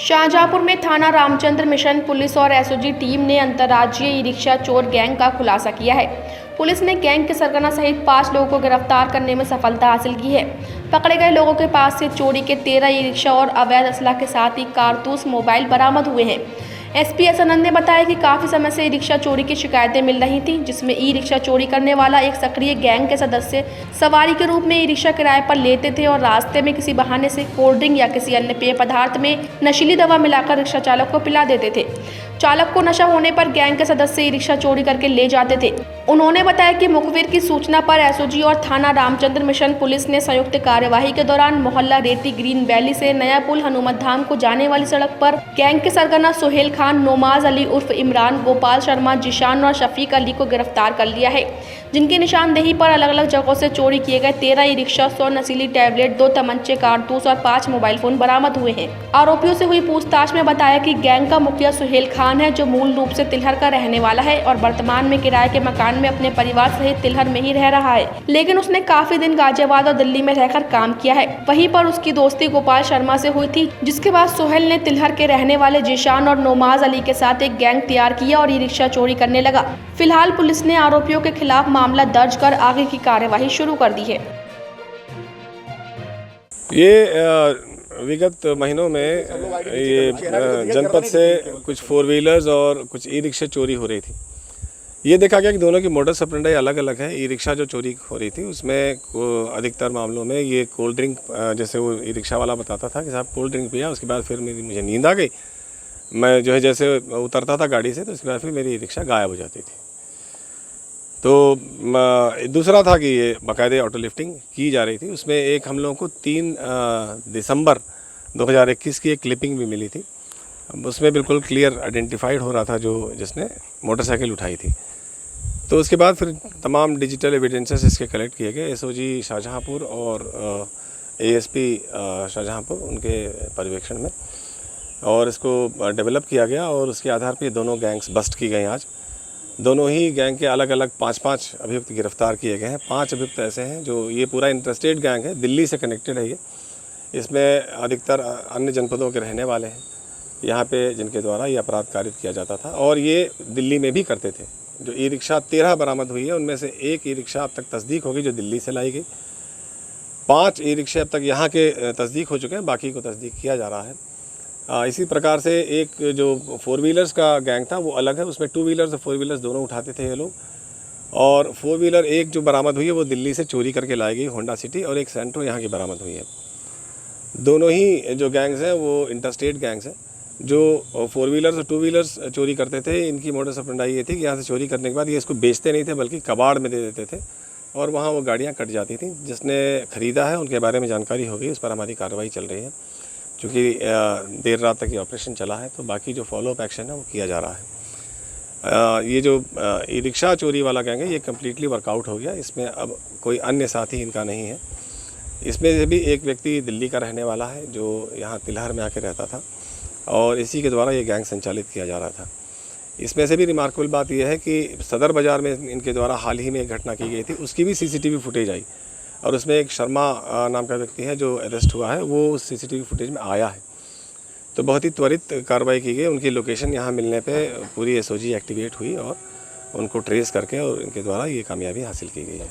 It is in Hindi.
शाहजहांपुर में थाना रामचंद्र मिशन पुलिस और एसओजी टीम ने अंतर्राज्यीय ई-रिक्शा चोर गैंग का खुलासा किया है। पुलिस ने गैंग के सरगना सहित 5 लोगों को गिरफ्तार करने में सफलता हासिल की है। पकड़े गए लोगों के पास से चोरी के 13 ई-रिक्शा और अवैध असला के साथ ही कारतूस मोबाइल बरामद हुए हैं। एसपी एस आनंद ने बताया कि काफी समय से ई-रिक्शा चोरी की शिकायतें मिल रही थीं, जिसमें ई-रिक्शा चोरी करने वाला एक सक्रिय गैंग के सदस्य सवारी के रूप में ई-रिक्शा किराए पर लेते थे और रास्ते में किसी बहाने से कोल्ड ड्रिंक या किसी अन्य पेय पदार्थ में नशीली दवा मिलाकर रिक्शा चालक को पिला देते थे। चालक को नशा होने पर गैंग के सदस्य ई-रिक्शा चोरी करके ले जाते थे। उन्होंने बताया कि मुखबिर की सूचना पर एसओजी और थाना रामचंद्र मिशन पुलिस ने संयुक्त कार्यवाही के दौरान मोहल्ला रेती ग्रीन वैली से नया पुल हनुमत धाम को जाने वाली सड़क पर गैंग के सरगना सोहेल खान, नोमाज अली उर्फ इमरान, गोपाल शर्मा, जिशान और शफीक अली को गिरफ्तार कर लिया है, जिनकी निशानदेही पर अलग अलग जगहों से चोरी किए गए 13 ई-रिक्शा, 100 नशीली टैबलेट, 2 तमंचे, कारतूस और 5 मोबाइल फोन बरामद हुए हैं। आरोपियों से हुई पूछताछ में बताया कि गैंग का मुखिया सोहेल खान है, जो मूल रूप से तिलहर का रहने वाला है और वर्तमान में किराए के मकान में अपने परिवार सहित तिलहर में ही रह रहा है, लेकिन उसने काफी दिन गाजियाबाद और दिल्ली में रहकर काम किया है। वहीं पर उसकी दोस्ती गोपाल शर्मा से हुई थी, जिसके बाद सोहेल ने तिलहर के रहने वाले जिशान और नोमाज अली के साथ एक गैंग तैयार किया और ई-रिक्शा चोरी करने लगा। फिलहाल पुलिस ने आरोपियों के खिलाफ मामला दर्ज कर आगे की कार्यवाही शुरू कर दी है। ये विगत महीनों में ये जनपद से कुछ 4 व्हीलर्स और कुछ ई-रिक्शा चोरी हो रही थी। ये देखा गया कि दोनों की मोडस ऑपरेंडी अलग अलग है। ई-रिक्शा जो चोरी हो रही थी उसमें अधिकतर मामलों में ये कोल्ड ड्रिंक, जैसे वो ई-रिक्शा वाला बताता था कि साहब कोल्ड ड्रिंक पिया, उसके बाद फिर मुझे नींद आ गई, मैं जो है जैसे उतरता था गाड़ी से तो उसके बाद फिर मेरी ई-रिक्शा गायब हो जाती थी। तो दूसरा था कि ये बाकायदे ऑटो लिफ्टिंग की जा रही थी। उसमें एक हम लोगों को 3 दिसंबर 2021 की एक क्लिपिंग भी मिली थी। उसमें बिल्कुल क्लियर आइडेंटिफाइड हो रहा था जिसने मोटरसाइकिल उठाई थी। तो उसके बाद फिर तमाम डिजिटल एविडेंसेस इसके कलेक्ट किए गए। एसओजी शाहजहांपुर और एएसपी शाहजहांपुर उनके पर्यवेक्षण में, और इसको डेवलप किया गया और उसके आधार पर दोनों गैंग्स बस्ट की गई। आज दोनों ही गैंग के अलग अलग 5-5 अभियुक्त गिरफ्तार किए गए हैं। 5 अभियुक्त ऐसे हैं जो, ये पूरा इंटरस्टेट गैंग है, दिल्ली से कनेक्टेड है ये। इसमें अधिकतर अन्य जनपदों के रहने वाले हैं यहाँ पे, जिनके द्वारा ये अपराध कारित किया जाता था और ये दिल्ली में भी करते थे। जो ई-रिक्शा 13 बरामद हुई है उनमें से एक ई-रिक्शा अब तक तस्दीक होगी जो दिल्ली से लाई गई। 5 ई-रिक्शे अब तक यहाँ के तस्दीक हो चुके हैं, बाकी को तस्दीक किया जा रहा है। इसी प्रकार से एक जो 4 व्हीलर्स का गैंग था वो अलग है, उसमें 2 व्हीलर्स और 4 व्हीलर्स दोनों उठाते थे ये लोग। और 4 व्हीलर एक जो बरामद हुई है वो दिल्ली से चोरी करके लाई गई, होंडा सिटी, और एक सेंट्रो यहाँ की बरामद हुई है। दोनों ही जो गैंग्स हैं वो इंटरस्टेट गैंग्स हैं। जो 4 व्हीलर्स और 2 व्हीलर्स चोरी करते थे, इनकी मोडस ऑपरेंडी ये थी कि यहाँ से चोरी करने के बाद ये इसको बेचते नहीं थे बल्कि कबाड़ में दे देते थे और वहाँ वो गाड़ियाँ कट जाती थी। जिसने ख़रीदा है उनके बारे में जानकारी हो गई, उस पर हमारी कार्रवाई चल रही है। चूँकि देर रात तक ये ऑपरेशन चला है तो बाकी जो फॉलोअप एक्शन है वो किया जा रहा है। ये जो ई-रिक्शा चोरी वाला गैंग है ये कम्प्लीटली वर्कआउट हो गया। इसमें अब कोई अन्य साथी इनका नहीं है। इसमें से भी एक व्यक्ति दिल्ली का रहने वाला है जो यहाँ तिलहर में आके रहता था और इसी के द्वारा ये गैंग संचालित किया जा रहा था। इसमें से भी रिमार्केबल बात यह है कि सदर बाज़ार में इनके द्वारा हाल ही में एक घटना की गई थी, उसकी भी सीसीटीवी फुटेज आई और उसमें एक शर्मा नाम का व्यक्ति है जो अरेस्ट हुआ है, वो उस सीसीटीवी फुटेज में आया है। तो बहुत ही त्वरित कार्रवाई की गई। उनकी लोकेशन यहाँ मिलने पे पूरी एसओजी एक्टिवेट हुई और उनको ट्रेस करके और इनके द्वारा ये कामयाबी हासिल की गई है।